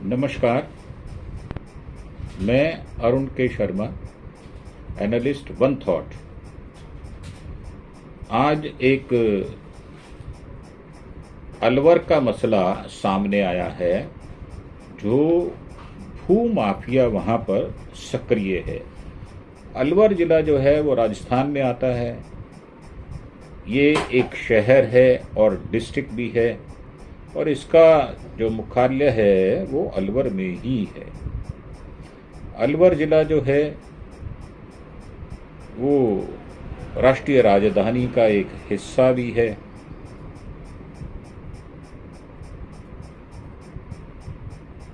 नमस्कार। मैं अरुण के शर्मा, एनालिस्ट वन थॉट। आज एक अलवर का मसला सामने आया है, जो भू माफिया वहां पर सक्रिय है। अलवर जिला जो है वो राजस्थान में आता है। ये एक शहर है और डिस्ट्रिक्ट भी है, और इसका जो मुख्यालय है वो अलवर में ही है। अलवर जिला जो है वो राष्ट्रीय राजधानी का एक हिस्सा भी है।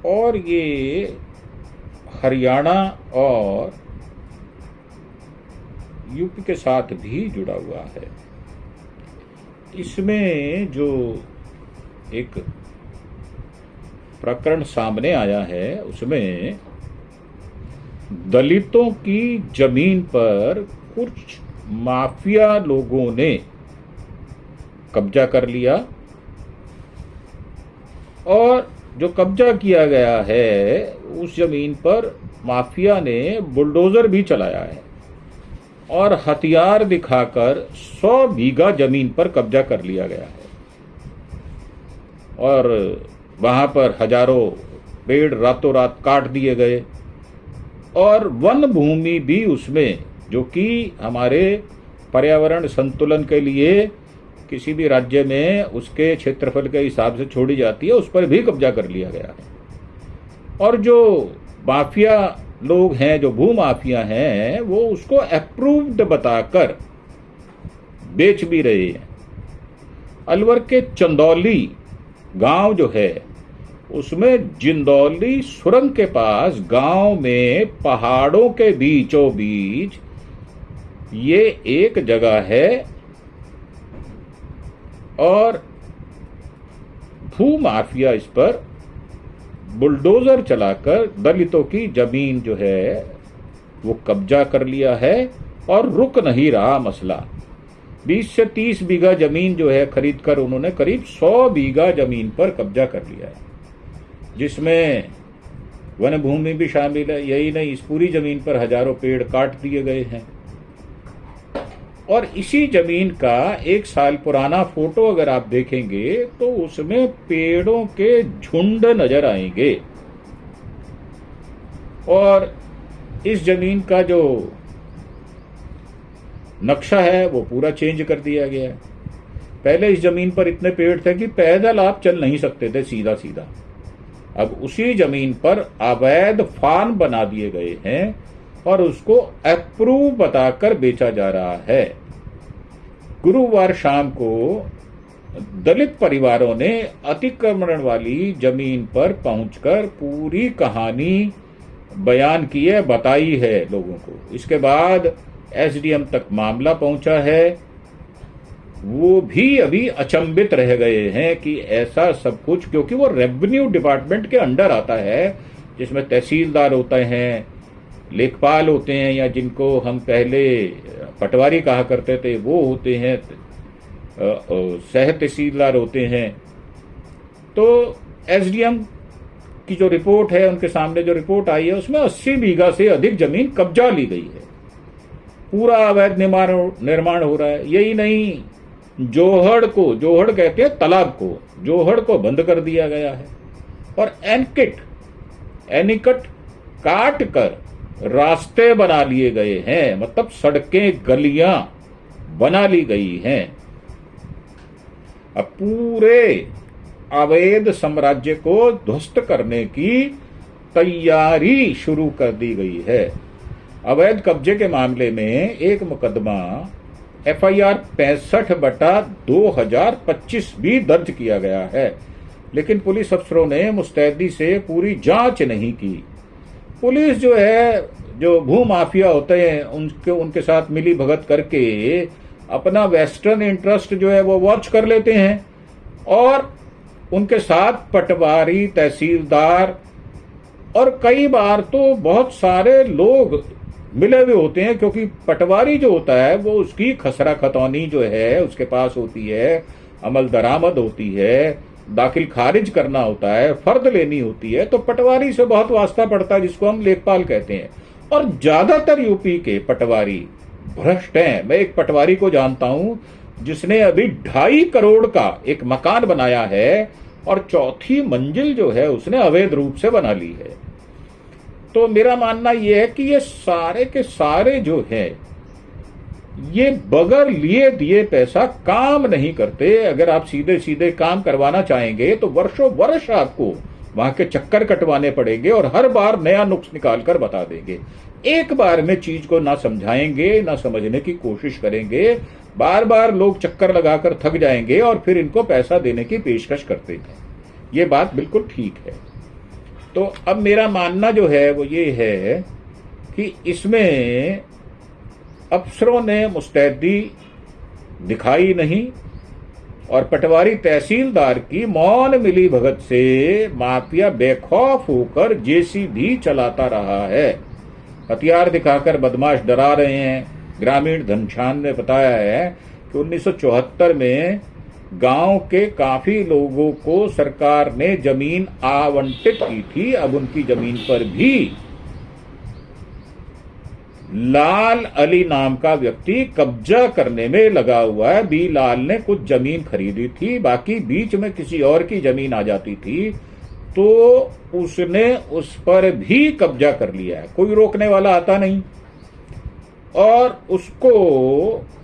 और ये हरियाणा और यूपी के साथ भी जुड़ा हुआ है। इसमें जो एक प्रकरण सामने आया है, उसमें दलितों की जमीन पर कुछ माफिया लोगों ने कब्जा कर लिया, और जो कब्जा किया गया है उस जमीन पर माफिया ने बुलडोजर भी चलाया है और हथियार दिखाकर 100 बीघा जमीन पर कब्जा कर लिया गया है। और वहां पर हजारों पेड़ रातों रात काट दिए गए, और वन भूमि भी उसमें, जो कि हमारे पर्यावरण संतुलन के लिए किसी भी राज्य में उसके क्षेत्रफल के हिसाब से छोड़ी जाती है, उस पर भी कब्जा कर लिया गया है। और जो माफिया लोग हैं, जो भू माफिया हैं, वो उसको अप्रूव्ड बताकर बेच भी रहे हैं। अलवर के चंदौली गांव जो है, उसमें जिंदौली सुरंग के पास गांव में पहाड़ों के बीचों बीच ये एक जगह है, और भू माफिया इस पर बुलडोजर चलाकर दलितों की जमीन जो है वो कब्जा कर लिया है, और रुक नहीं रहा मसला। 20 से 30 बीघा जमीन जो है खरीद कर उन्होंने करीब 100 बीघा जमीन पर कब्जा कर लिया है, जिसमें वन भूमि भी शामिल है। यही नहीं, इस पूरी जमीन पर हजारों पेड़ काट दिए गए हैं। और इसी जमीन का 1 साल पुराना फोटो अगर आप देखेंगे तो उसमें पेड़ों के झुंड नजर आएंगे, और इस जमीन का जो नक्शा है वो पूरा चेंज कर दिया गया है। पहले इस जमीन पर इतने पेड़ थे कि पैदल आप चल नहीं सकते थे सीधा सीधा। अब उसी जमीन पर अवैध फार्म बना दिए गए हैं, और उसको अप्रूव बताकर बेचा जा रहा है। गुरुवार शाम को दलित परिवारों ने अतिक्रमण वाली जमीन पर पहुंचकर पूरी कहानी बयान की है, बताई है लोगों को। इसके बाद एसडीएम तक मामला पहुंचा है। वो भी अभी अचंभित रह गए हैं कि ऐसा सब कुछ, क्योंकि वो रेवेन्यू डिपार्टमेंट के अंडर आता है, जिसमें तहसीलदार होते हैं, लेखपाल होते हैं, या जिनको हम पहले पटवारी कहा करते थे वो होते हैं, सह तहसीलदार होते हैं। तो एसडीएम की जो रिपोर्ट है, उनके सामने जो रिपोर्ट आई है, उसमें 80 बीघा से अधिक जमीन कब्जा ली गई है। पूरा अवैध निर्माण हो रहा है। यही नहीं, जोहड़ कहते हैं तालाब को, जोहड़ को बंद कर दिया गया है, और एनिकट काट कर रास्ते बना लिए गए हैं। मतलब सड़कें, गलियां बना ली गई हैं। अब पूरे अवैध साम्राज्य को ध्वस्त करने की तैयारी शुरू कर दी गई है। अवैध कब्जे के मामले में एक मुकदमा FIR 65/2025 भी दर्ज किया गया है, लेकिन पुलिस अफसरों ने मुस्तैदी से पूरी जांच नहीं की। पुलिस जो है, जो भू माफिया होते हैं, उनके साथ मिली भगत करके अपना वेस्टर्न इंटरेस्ट जो है वो वॉच कर लेते हैं, और उनके साथ पटवारी, तहसीलदार और कई बार तो बहुत सारे लोग मिले हुए होते हैं। क्योंकि पटवारी जो होता है वो उसकी खसरा खतौनी जो है उसके पास होती है, अमल दरामद होती है, दाखिल खारिज करना होता है, फर्द लेनी होती है, तो पटवारी से बहुत वास्ता पड़ता है, जिसको हम लेखपाल कहते हैं। और ज्यादातर यूपी के पटवारी भ्रष्ट हैं। मैं एक पटवारी को जानता हूं जिसने अभी 2.5 करोड़ का एक मकान बनाया है और 4थी मंजिल जो है उसने अवैध रूप से बना ली है। तो मेरा मानना यह है कि ये सारे के सारे जो है ये बगैर लिए दिए पैसा काम नहीं करते। अगर आप सीधे सीधे काम करवाना चाहेंगे तो वर्षों वर्ष आपको वहां के चक्कर कटवाने पड़ेंगे और हर बार नया नुक्स निकाल कर बता देंगे। एक बार में चीज को ना समझाएंगे, ना समझने की कोशिश करेंगे, बार बार लोग चक्कर लगाकर थक जाएंगे और फिर इनको पैसा देने की पेशकश करते हैं। ये बात बिल्कुल ठीक है। तो अब मेरा मानना जो है वो ये है कि इसमें अफसरों ने मुस्तैदी दिखाई नहीं और पटवारी तहसीलदार की मौन मिली भगत से माफिया बेखौफ होकर जेसीबी चलाता रहा है। हथियार दिखाकर बदमाश डरा रहे हैं। ग्रामीण धनछान ने बताया है कि 1974 में गांव के काफी लोगों को सरकार ने जमीन आवंटित की थी। अब उनकी जमीन पर भी लाल अली नाम का व्यक्ति कब्जा करने में लगा हुआ है। बी लाल ने कुछ जमीन खरीदी थी, बाकी बीच में किसी और की जमीन आ जाती थी तो उसने उस पर भी कब्जा कर लिया है। कोई रोकने वाला आता नहीं। और उसको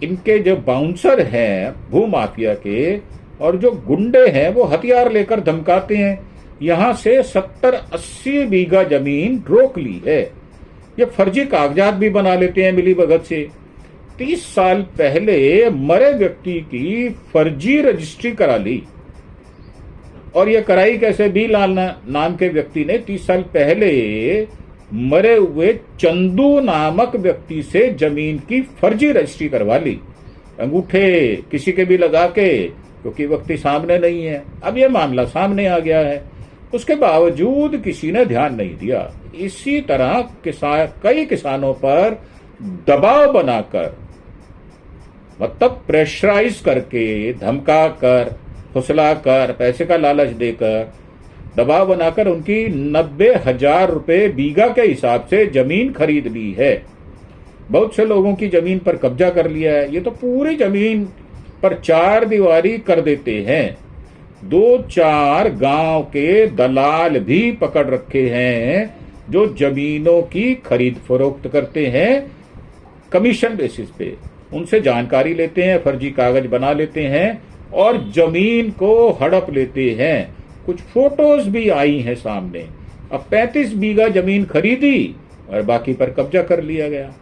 इनके जो बाउंसर हैं भूमाफिया के और जो गुंडे हैं वो हथियार लेकर धमकाते हैं। यहां से 70-80 बीघा जमीन रोक ली है। ये फर्जी कागजात भी बना लेते हैं मिली भगत से। 30 साल पहले मरे व्यक्ति की फर्जी रजिस्ट्री करा ली। और ये कराई कैसे? बी लाल नाम के व्यक्ति ने 30 साल पहले मरे हुए चंदू नामक व्यक्ति से जमीन की फर्जी रजिस्ट्री करवा ली, अंगूठे किसी के भी लगा के, क्योंकि व्यक्ति सामने नहीं है। अब यह मामला सामने आ गया है, उसके बावजूद किसी ने ध्यान नहीं दिया। इसी तरह कई किसानों पर दबाव बनाकर, मतलब प्रेशराइज करके, धमका कर, फुसला कर, पैसे का लालच देकर, दबाव बनाकर उनकी 90,000 रुपए बीघा के हिसाब से जमीन खरीद ली है। बहुत से लोगों की जमीन पर कब्जा कर लिया है। ये तो पूरी जमीन पर 4 दीवारी कर देते हैं। 2-4 गांव के दलाल भी पकड़ रखे हैं जो जमीनों की खरीद फरोख्त करते हैं कमीशन बेसिस पे। उनसे जानकारी लेते हैं, फर्जी कागज बना लेते हैं और जमीन को हड़प लेते हैं। कुछ फोटोज भी आई हैं सामने। अब 35 बीघा जमीन खरीदी और बाकी पर कब्जा कर लिया गया।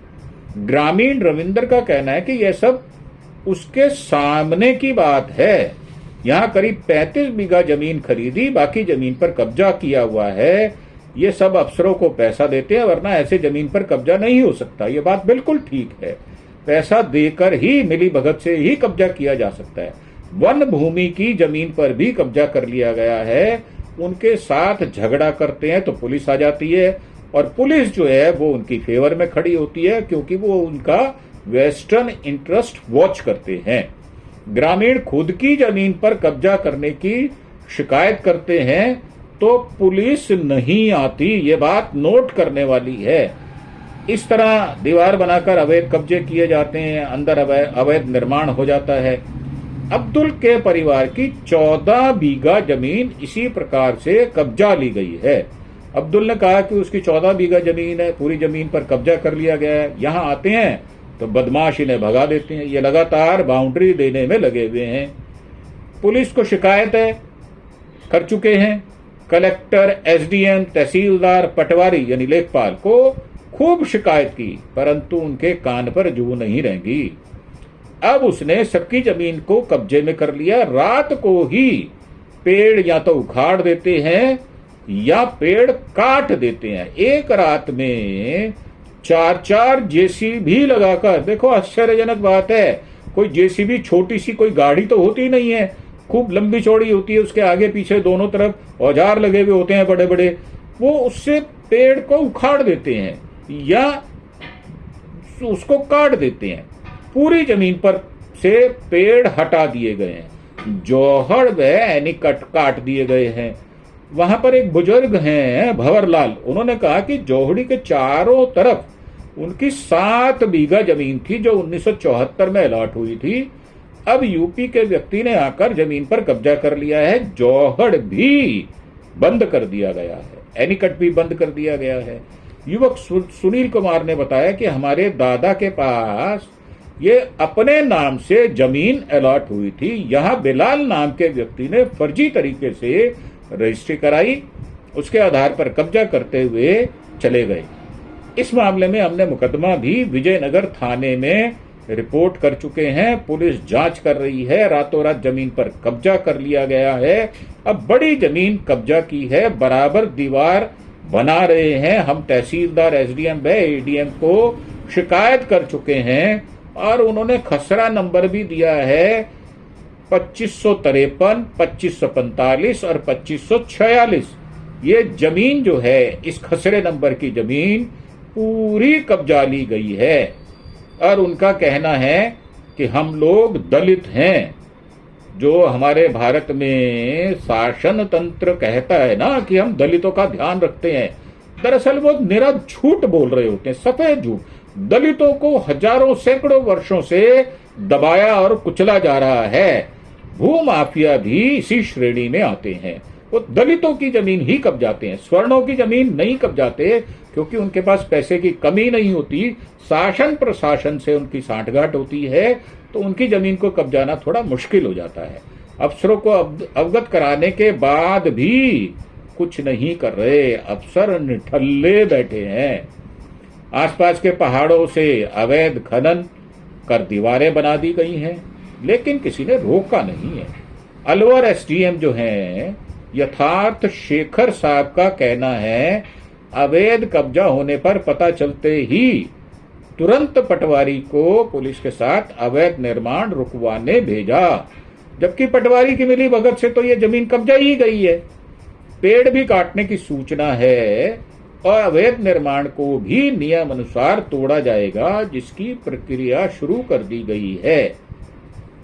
ग्रामीण रविंद्र का कहना है कि यह सब उसके सामने की बात है। यहां करीब 35 बीघा जमीन खरीदी, बाकी जमीन पर कब्जा किया हुआ है। ये सब अफसरों को पैसा देते हैं, वरना ऐसे जमीन पर कब्जा नहीं हो सकता। ये बात बिल्कुल ठीक है। पैसा देकर ही मिली भगत से ही कब्जा किया जा सकता है। वन भूमि की जमीन पर भी कब्जा कर लिया गया है। उनके साथ झगड़ा करते हैं तो पुलिस आ जाती है और पुलिस जो है वो उनकी फेवर में खड़ी होती है, क्योंकि वो उनका वेस्टर्न इंटरेस्ट वॉच करते हैं। ग्रामीण खुद की जमीन पर कब्जा करने की शिकायत करते हैं तो पुलिस नहीं आती। ये बात नोट करने वाली है। इस तरह दीवार बनाकर अवैध कब्जे किए जाते हैं, अंदर अवैध निर्माण हो जाता है। अब्दुल के परिवार की 14 बीघा जमीन इसी प्रकार से कब्जा ली गई है। अब्दुल ने कहा कि उसकी 14 बीघा जमीन है, पूरी जमीन पर कब्जा कर लिया गया है। यहां आते हैं तो बदमाश इन्हें भगा देते हैं। ये लगातार बाउंड्री देने में लगे हुए हैं। पुलिस को शिकायत है कर चुके हैं। कलेक्टर, एसडीएम, तहसीलदार, पटवारी यानी लेखपाल को खूब शिकायत की, परंतु उनके कान पर जू नहीं रहेंगी। अब उसने सबकी जमीन को कब्जे में कर लिया। रात को ही पेड़ या तो उखाड़ देते हैं या पेड़ काट देते हैं। एक रात में 4-4 जेसीबी लगाकर, देखो आश्चर्यजनक बात है, कोई जेसीबी छोटी सी कोई गाड़ी तो होती नहीं है, खूब लंबी चौड़ी होती है, उसके आगे पीछे दोनों तरफ औजार लगे हुए होते हैं बड़े बड़े। वो उससे पेड़ को उखाड़ देते हैं या उसको काट देते हैं। पूरी जमीन पर से पेड़ हटा दिए गए हैं। जौहड़ व एनीकट काट दिए गए हैं। वहां पर एक बुजुर्ग हैं भंवरलाल, उन्होंने कहा कि जौहड़ी के चारों तरफ उनकी 7 बीघा जमीन थी जो 1974 में अलॉट हुई थी। अब यूपी के व्यक्ति ने आकर जमीन पर कब्जा कर लिया है। जौहड़ भी बंद कर दिया गया है, एनीकट भी बंद कर दिया गया है। युवक सुनील कुमार ने बताया कि हमारे दादा के पास ये अपने नाम से जमीन अलॉट हुई थी। यहां बिलाल नाम के व्यक्ति ने फर्जी तरीके से रजिस्ट्री कराई, उसके आधार पर कब्जा करते हुए चले गए। इस मामले में हमने मुकदमा भी विजयनगर थाने में रिपोर्ट कर चुके हैं। पुलिस जांच कर रही है। रातों रात जमीन पर कब्जा कर लिया गया है। अब बड़ी जमीन कब्जा की है, बराबर दीवार बना रहे हैं। हम तहसीलदार, एसडीएम व एडीएम को शिकायत कर चुके हैं और उन्होंने खसरा नंबर भी दिया है 2553, 2545 और 2546। ये जमीन जो है, इस खसरे नंबर की जमीन पूरी कब्जा ली गई है और उनका कहना है कि हम लोग दलित हैं। जो हमारे भारत में शासन तंत्र कहता है ना कि हम दलितों का ध्यान रखते हैं, दरअसल वो निरा झूठ बोल रहे होते हैं, सफेद झूठ। दलितों को हजारों सैकड़ों वर्षों से दबाया और कुचला जा रहा है। भूमाफिया भी इसी श्रेणी में आते हैं। वो दलितों की जमीन ही कब्जाते हैं, स्वर्णों की जमीन नहीं कब्जाते, क्योंकि उनके पास पैसे की कमी नहीं होती। शासन प्रशासन से उनकी सांठगांठ होती है, तो उनकी जमीन को कब्जाना थोड़ा मुश्किल हो जाता है। अफसरों को अवगत कराने के बाद भी कुछ नहीं कर रहे। अफसर निठल्ले बैठे हैं। आसपास के पहाड़ों से अवैध खनन कर दीवारें बना दी गई हैं, लेकिन किसी ने रोका नहीं है। अलवर एसडीएम जो हैं यथार्थ शेखर साहब का कहना है, अवैध कब्जा होने पर पता चलते ही तुरंत पटवारी को पुलिस के साथ अवैध निर्माण रुकवाने भेजा, जबकि पटवारी की मिली भगत से तो ये जमीन कब्जा ही गई है। पेड़ भी काटने की सूचना है और अवैध निर्माण को भी नियम अनुसार तोड़ा जाएगा, जिसकी प्रक्रिया शुरू कर दी गई है।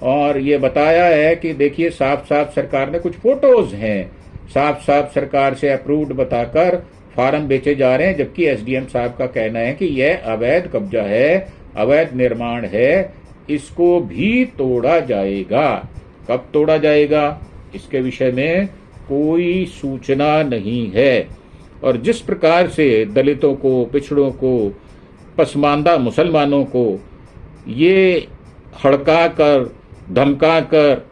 और ये बताया है कि देखिए, साफ साफ सरकार ने कुछ फोटोज हैं, साफ साफ सरकार से अप्रूव्ड बताकर फार्म बेचे जा रहे हैं, जबकि एसडीएम साहब का कहना है कि यह अवैध कब्जा है, अवैध निर्माण है, इसको भी तोड़ा जाएगा। कब तोड़ा जाएगा इसके विषय में कोई सूचना नहीं है। और जिस प्रकार से दलितों को, पिछड़ों को, पसमानदा मुसलमानों को ये हड़का कर, धमका कर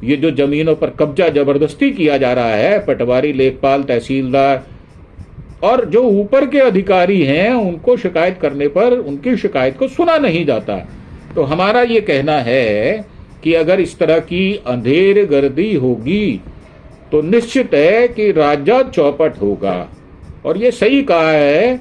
ये जो जमीनों पर कब्जा जबरदस्ती किया जा रहा है, पटवारी, लेखपाल, तहसीलदार और जो ऊपर के अधिकारी हैं, उनको शिकायत करने पर उनकी शिकायत को सुना नहीं जाता। तो हमारा ये कहना है कि अगर इस तरह की अंधेर गर्दी होगी तो निश्चित है कि राज्य चौपट होगा। और ये सही कहा है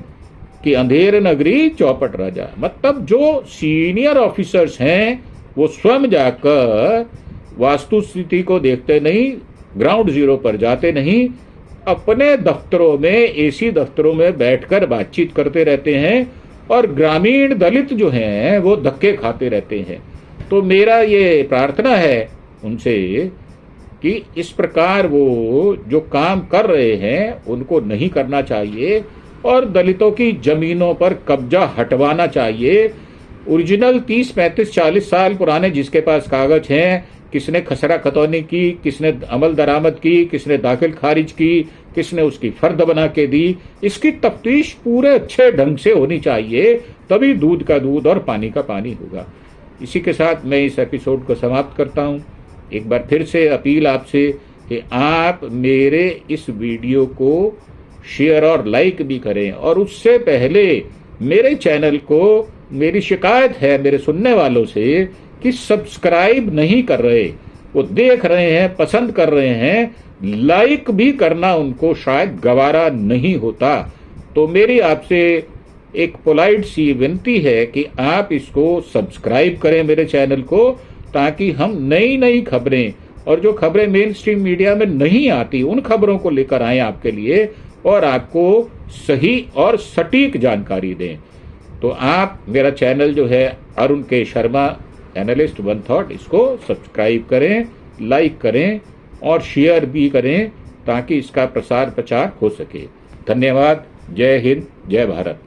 कि अंधेर नगरी चौपट राजा, मतलब जो सीनियर ऑफिसर्स हैं वो स्वयं जाकर वास्तु स्थिति को देखते नहीं, ग्राउंड जीरो पर जाते नहीं, अपने दफ्तरों में, एसी दफ्तरों में बैठकर बातचीत करते रहते हैं और ग्रामीण दलित जो हैं वो धक्के खाते रहते हैं। तो मेरा ये प्रार्थना है उनसे कि इस प्रकार वो जो काम कर रहे हैं उनको नहीं करना चाहिए और दलितों की जमीनों पर कब्जा हटवाना चाहिए। ओरिजिनल 30, 35, 40 साल पुराने जिसके पास कागज हैं, किसने खसरा खतौनी की, किसने अमल दरामद की, किसने दाखिल खारिज की, किसने उसकी फर्द बना के दी, इसकी तफ्तीश पूरे अच्छे ढंग से होनी चाहिए, तभी दूध का दूध और पानी का पानी होगा। इसी के साथ मैं इस एपिसोड को समाप्त करता हूं। एक बार फिर से अपील आपसे कि आप मेरे इस वीडियो को शेयर और लाइक भी करें, और उससे पहले मेरे चैनल को, मेरी शिकायत है मेरे सुनने वालों से कि सब्सक्राइब नहीं कर रहे, वो देख रहे हैं, पसंद कर रहे हैं, लाइक भी करना उनको शायद गवारा नहीं होता। तो मेरी आपसे एक पोलाइट सी विनती है कि आप इसको सब्सक्राइब करें मेरे चैनल को, ताकि हम नई नई खबरें और जो खबरें मेन स्ट्रीम मीडिया में नहीं आती उन खबरों को लेकर आए आपके लिए और आपको सही और सटीक जानकारी दें। तो आप मेरा चैनल जो है अरुण के शर्मा एनालिस्ट वन थॉट, इसको सब्सक्राइब करें लाइक करें और शेयर भी करें ताकि इसका प्रसार प्रचार हो सके। धन्यवाद। जय हिंद, जय भारत।